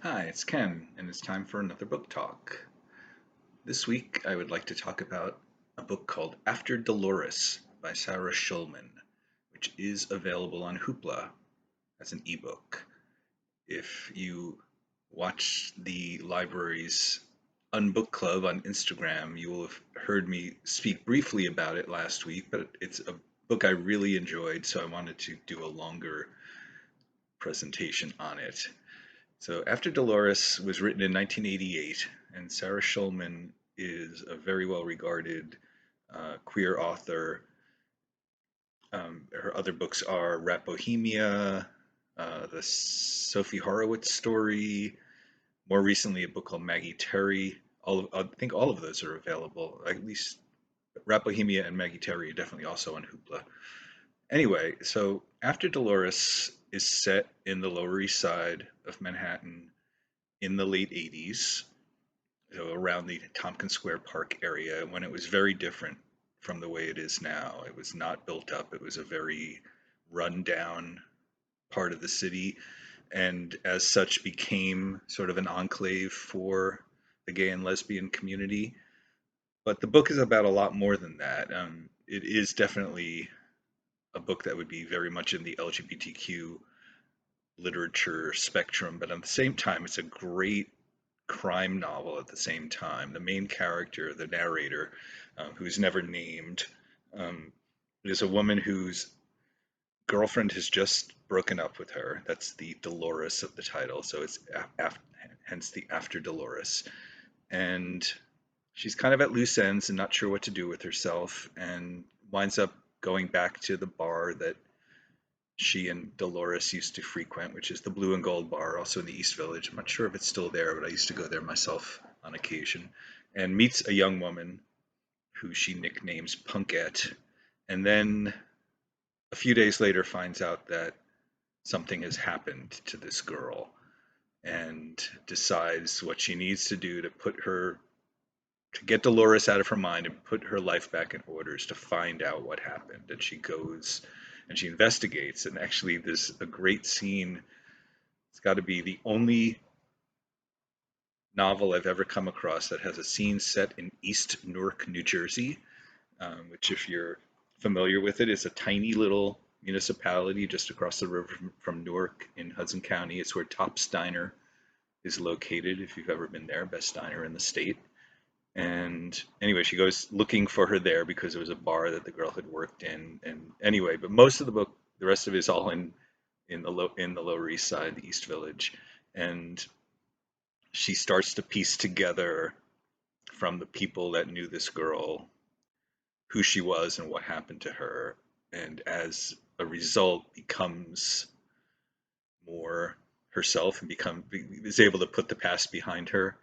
Hi, it's Ken, and it's time for another book talk. This week, I would like to talk about a book called After Delores by Sarah Schulman, which is available on Hoopla as an ebook. If you watch the library's Unbook Club on Instagram, you will have heard me speak briefly about it last week, but it's a book I really enjoyed, so I wanted to do a longer presentation on it. So After Dolores was written in 1988, and Sarah Schulman is a very well regarded queer author. Her other books are Rat Bohemia, the Sophie Horowitz story, more recently a book called Maggie Terry. I think all of those are available. At least Rat Bohemia and Maggie Terry are definitely also on Hoopla. Anyway, so After Dolores is set in the Lower East Side of Manhattan in the late 80s, so around the Tompkins Square Park area, when it was very different from the way it is now. It was not built up, it was a very run-down part of the city, and as such became sort of an enclave for the gay and lesbian community. But the book is about a lot more than that. It is definitely a book that would be very much in the LGBTQ literature spectrum, but at the same time, it's a great crime novel at the same time. The main character, the narrator, who's never named, um, is a woman whose girlfriend has just broken up with her. That's the Dolores of the title, so it's hence the After Dolores. And she's kind of at loose ends and not sure what to do with herself, and winds up going back to the bar that she and Delores used to frequent, which is the Blue and Gold Bar, also in the East Village. I'm not sure if it's still there, but I used to go there myself on occasion. And meets a young woman who she nicknames Punkette. And then a few days later finds out that something has happened to this girl and decides what she needs to do to get Dolores out of her mind and put her life back in order is to find out what happened. And she goes and she investigates. And actually, there's a great scene. It's got to be the only novel I've ever come across that has a scene set in East Newark, New Jersey, which, if you're familiar with it, is a tiny little municipality just across the river from Newark in Hudson County. It's where Top's Diner is located, if you've ever been there, best diner in the state. And anyway, she goes looking for her there because it was a bar that the girl had worked in. And anyway, but most of the book, the rest of it is all in the Lower East Side, the East Village, and she starts to piece together from the people that knew this girl who she was and what happened to her, and as a result becomes more herself and become is able to put the past behind her.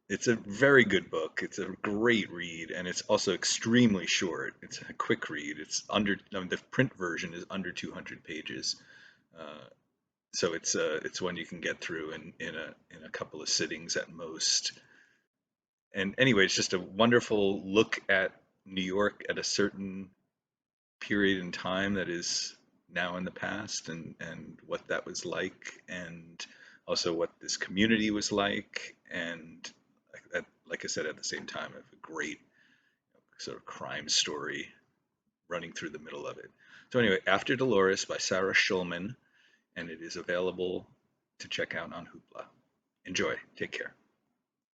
It's a very good book. It's a great read, and it's also extremely short. It's a quick read. It's under the print version is under 200 pages, so it's one you can get through in a couple of sittings at most. And anyway, it's just a wonderful look at New York at a certain period in time that is now in the past, and what that was like, and also what this community was like, and like I said, at the same time, a great sort of crime story running through the middle of it. So anyway, After Dolores by Sarah Schulman, and it is available to check out on Hoopla. Enjoy. Take care.